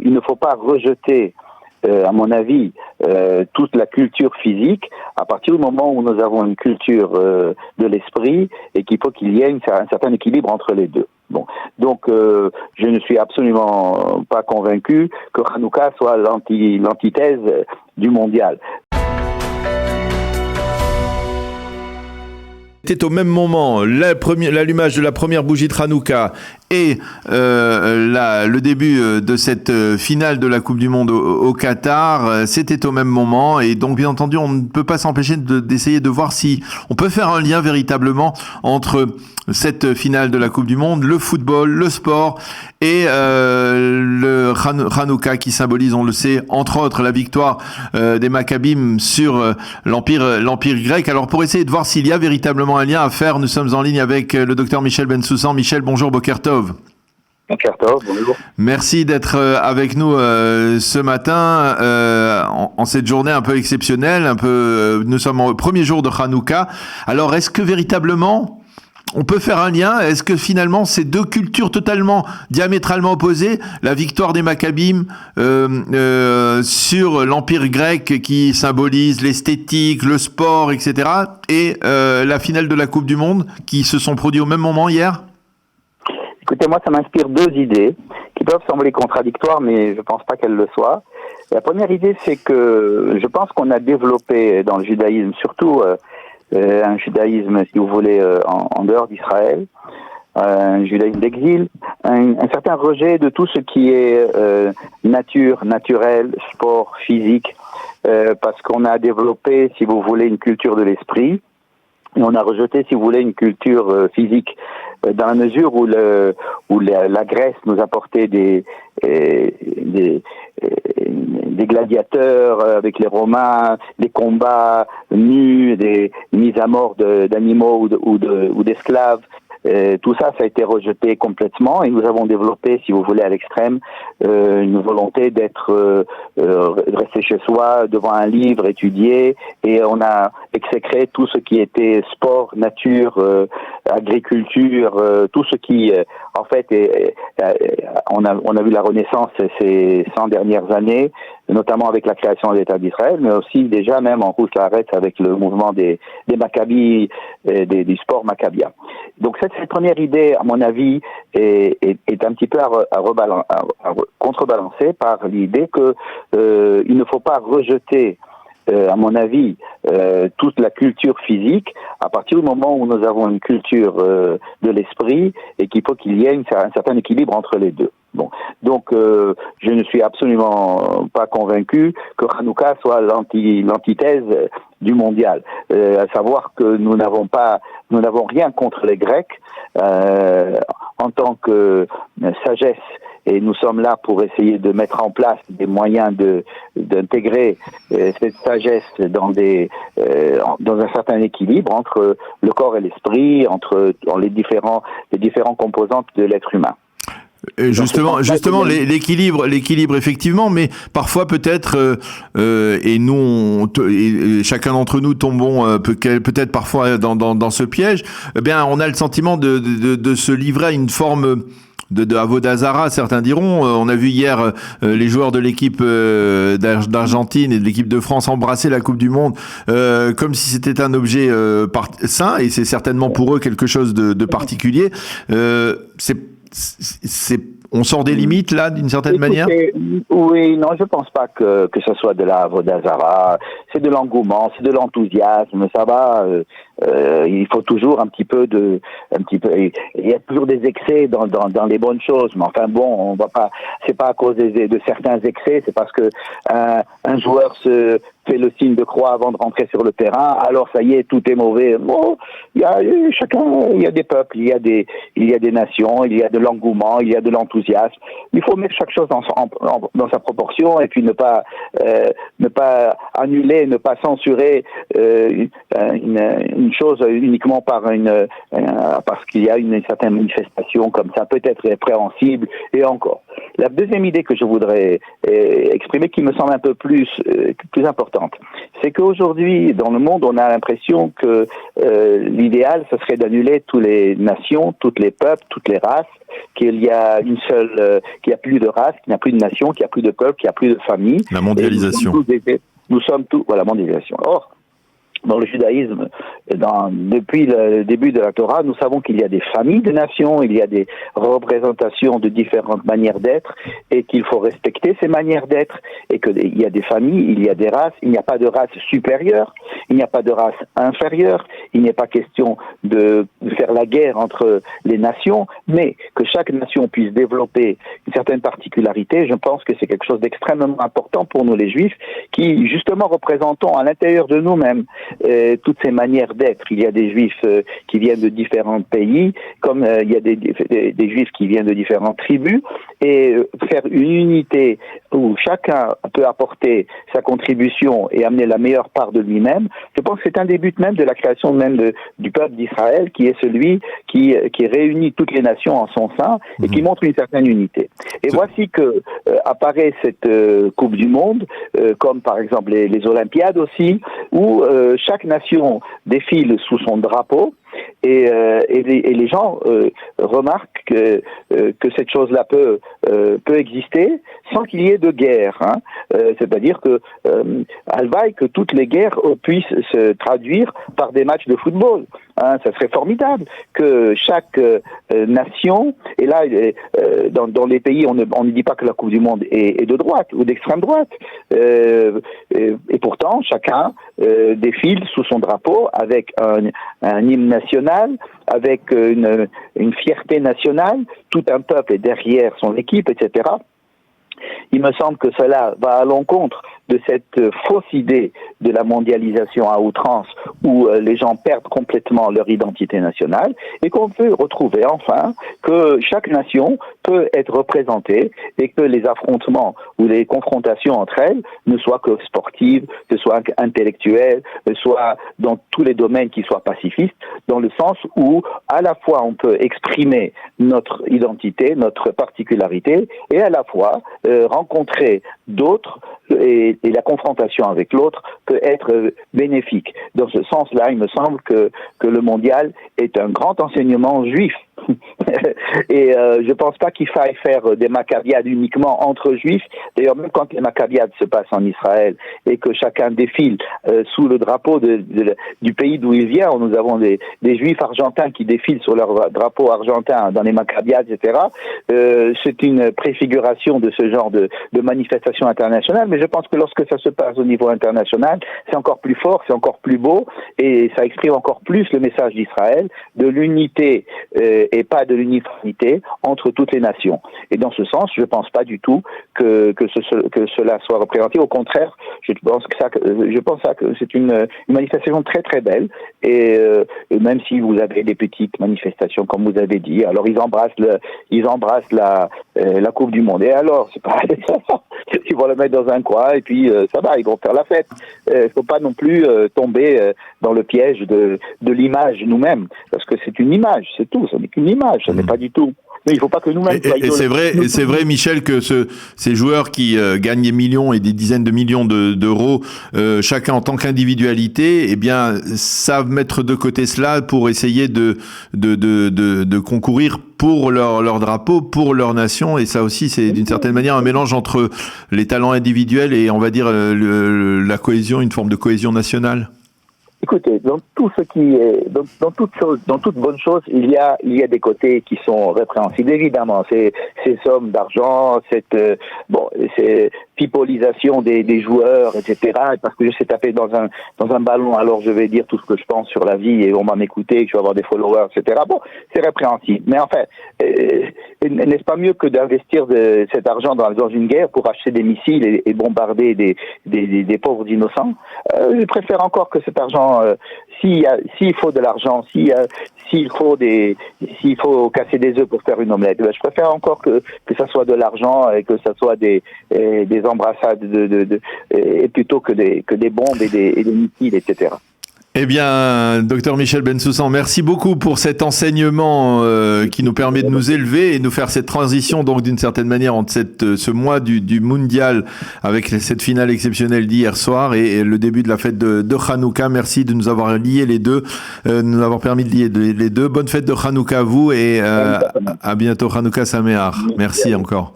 il ne faut pas rejeter, à mon avis, toute la culture physique à partir du moment où nous avons une culture de l'esprit et qu'il faut qu'il y ait un certain équilibre entre les deux. Bon, donc je ne suis absolument pas convaincu que Hanouka soit l'antithèse du mondial. C'était au même moment l'allumage de la première bougie de Hanouka et le début de cette finale de la Coupe du Monde au Qatar. C'était au même moment et donc bien entendu on ne peut pas s'empêcher d'essayer de voir si on peut faire un lien véritablement entre cette finale de la Coupe du Monde, le football, le sport et le Hanouka qui symbolise, on le sait, entre autres la victoire des Maccabim sur l'Empire grec. Alors pour essayer de voir s'il y a véritablement un lien à faire, nous sommes en ligne avec le docteur Michel Bensoussan. Michel, bonjour, Boker Tov. Boker Tov, bonjour. Merci d'être avec nous ce matin en cette journée un peu exceptionnelle. Nous sommes au premier jour de Hanouka. Alors est-ce que véritablement on peut faire un lien? Est-ce que finalement ces deux cultures totalement diamétralement opposées, la victoire des Maccabim sur l'Empire grec qui symbolise l'esthétique, le sport, etc., et la finale de la Coupe du Monde qui se sont produits au même moment hier? Écoutez, moi ça m'inspire deux idées qui peuvent sembler contradictoires, mais je ne pense pas qu'elles le soient. La première idée, c'est que je pense qu'on a développé dans le judaïsme, surtout un judaïsme, si vous voulez, en dehors d'Israël, un judaïsme d'exil, un certain rejet de tout ce qui est nature, naturel, sport, physique, parce qu'on a développé, si vous voulez, une culture de l'esprit, et on a rejeté, si vous voulez, une culture physique, dans la mesure où la Grèce nous apportait des gladiateurs avec les Romains, des combats nus, des mises à mort d'animaux ou d'esclaves. Tout ça a été rejeté complètement et nous avons développé, si vous voulez, à l'extrême, une volonté de rester chez soi, devant un livre, étudier, et on a exécré tout ce qui était sport, nature, agriculture, tout ce qui, en fait, on a vu la Renaissance ces 100 dernières années, notamment avec la création de l'État d'Israël, mais aussi déjà même en Rousse Laaretz avec le mouvement des Maccabis, du sport maccabien. Donc cette première idée, à mon avis, est un petit peu à contrebalancer par l'idée que il ne faut pas rejeter, à mon avis, toute la culture physique à partir du moment où nous avons une culture de l'esprit et qu'il faut qu'il y ait un certain équilibre entre les deux. Bon, donc je ne suis absolument pas convaincu que Hanouka soit l'antithèse du mondial. À savoir que nous n'avons rien contre les Grecs en tant que sagesse. Et nous sommes là pour essayer de mettre en place des moyens d'intégrer cette sagesse dans un certain équilibre entre le corps et l'esprit, dans les différents composantes de l'être humain. Justement, l'équilibre effectivement, mais parfois peut-être, et nous, chacun d'entre nous tombons peut-être parfois dans ce piège. Eh bien, on a le sentiment de se livrer à une forme de Avodazara, certains diront. On a vu hier les joueurs de l'équipe d'Argentine et de l'équipe de France embrasser la Coupe du Monde comme si c'était un objet sain, et c'est certainement pour eux quelque chose de particulier. On sort des limites là, d'une certaine manière. Oui, non, je pense pas que ce soit de la Avodazara. C'est de l'engouement, c'est de l'enthousiasme. Ça va. Il faut toujours un petit peu. Il y a toujours des excès dans les bonnes choses. Mais enfin bon, on va pas. C'est pas à cause de certains excès. C'est parce que un joueur se fait le signe de croix avant de rentrer sur le terrain. Alors ça y est, tout est mauvais. Bon, il y a des peuples, il y a des nations, il y a de l'engouement, il y a de l'enthousiasme. Il faut mettre chaque chose dans sa proportion et puis ne pas annuler, ne pas censurer une chose uniquement parce qu'il y a une certaine manifestation comme ça, peut-être répréhensible, et encore. La deuxième idée que je voudrais exprimer, qui me semble un peu plus importante, c'est qu'aujourd'hui, dans le monde, on a l'impression que l'idéal, ce serait d'annuler toutes les nations, tous les peuples, toutes les races, qu'il y a qu'il n'y a plus de race, qu'il n'y a plus de nation, qu'il n'y a plus de peuple, qu'il n'y a plus de famille. La mondialisation. Nous sommes tous, voilà, mondialisation. Or, dans le judaïsme, depuis le début de la Torah, nous savons qu'il y a des familles de nations, il y a des représentations de différentes manières d'être, et qu'il faut respecter ces manières d'être, et qu'il y a des familles, il y a des races, il n'y a pas de race supérieure, il n'y a pas de race inférieure, il n'est pas question de faire la guerre entre les nations, mais que chaque nation puisse développer une certaine particularité. Je pense que c'est quelque chose d'extrêmement important pour nous les Juifs, qui justement représentons à l'intérieur de nous-mêmes toutes ces manières d'être. Il y a des Juifs qui viennent de différents pays, comme il y a des Juifs qui viennent de différentes tribus, et faire une unité où chacun peut apporter sa contribution et amener la meilleure part de lui-même, je pense que c'est un des buts même de la création même du peuple d'Israël, qui est celui qui réunit toutes les nations en son sein et qui montre une certaine unité. Et voici que apparaît cette Coupe du Monde, comme par exemple les Olympiades aussi, où chaque nation défile sous son drapeau, et les gens remarquent que cette chose-là peut exister sans qu'il y ait de guerre. C'est-à-dire que alvaille que toutes les guerres puissent se traduire par des matchs de football. Ça serait formidable que chaque nation, et là dans les pays on ne dit pas que la Coupe du Monde est de droite ou d'extrême droite, et pourtant chacun défile sous son drapeau avec un hymne national, avec une fierté nationale, tout un peuple est derrière son équipe, etc. Il me semble que cela va à l'encontre de cette fausse idée de la mondialisation à outrance, où les gens perdent complètement leur identité nationale, et qu'on peut retrouver enfin que chaque nation peut être représentée, et que les affrontements ou les confrontations entre elles ne soient que sportives, que soient intellectuelles, soient dans tous les domaines qui soient pacifistes, dans le sens où à la fois on peut exprimer notre identité, notre particularité, et à la fois rencontrer d'autres, et la confrontation avec l'autre peut être bénéfique. Dans ce sens-là, il me semble que le mondial est un grand enseignement juif. Et je pense pas qu'il faille faire des maccabiades uniquement entre juifs. D'ailleurs, même quand les maccabiades se passent en Israël et que chacun défile sous le drapeau du pays d'où il vient, nous avons des juifs argentins qui défilent sur leur drapeau argentin dans les maccabiades, etc. C'est une préfiguration de ce genre de manifestation internationale, mais je pense que lorsque ça se passe au niveau international, c'est encore plus fort, c'est encore plus beau, et ça exprime encore plus le message d'Israël, de l'unité et pas de l'uniformité entre toutes les nations. Et dans ce sens, je ne pense pas du tout que cela soit représenté. Au contraire, je pense que c'est une manifestation très très belle, et même si vous avez des petites manifestations comme vous avez dit, alors ils embrassent la Coupe du Monde, et alors c'est pas ils vont le mettre dans un coin et puis ça va, ils vont faire la fête. Il faut pas non plus tomber dans le piège de l'image nous-mêmes, parce que c'est une image, c'est tout, ce n'est qu'une image, ce n'est pas du tout. Mais il ne faut pas que nous-mêmes... Et c'est vrai, Michel, que ces joueurs qui gagnent des millions et des dizaines de millions d'euros, chacun en tant qu'individualité, eh bien, savent mettre de côté cela pour essayer de concourir pour leur drapeau, pour leur nation. Et ça aussi, c'est d'une certaine manière un mélange entre les talents individuels et, on va dire, la cohésion, une forme de cohésion nationale. Écoutez, dans tout ce qui est, dans toute bonne chose, il y a des côtés qui sont répréhensibles. Évidemment, ces sommes d'argent, ces pipolisation des joueurs, etc. Parce que je sais taper dans un ballon, alors je vais dire tout ce que je pense sur la vie et on va m'écouter, que je vais avoir des followers, etc. Bon, c'est répréhensible. Mais enfin, n'est-ce pas mieux que d'investir cet argent dans une guerre pour acheter des missiles et bombarder des pauvres innocents? Je préfère encore que cet argent, s'il faut de l'argent, s'il faut casser des œufs pour faire une omelette, je préfère encore que ça soit de l'argent et que ça soit des embrassades et plutôt que des bombes et des missiles, etc. Eh bien, docteur Michel Bensoussan, merci beaucoup pour cet enseignement qui nous permet de nous élever et de nous faire cette transition, donc d'une certaine manière, entre ce mois du mondial avec cette finale exceptionnelle d'hier soir et le début de la fête de Hanouka. Merci de nous avoir lié les deux, de nous avoir permis de lier les deux. Bonne fête de Hanouka à vous et à bientôt. Hanouka Sameach. Merci encore.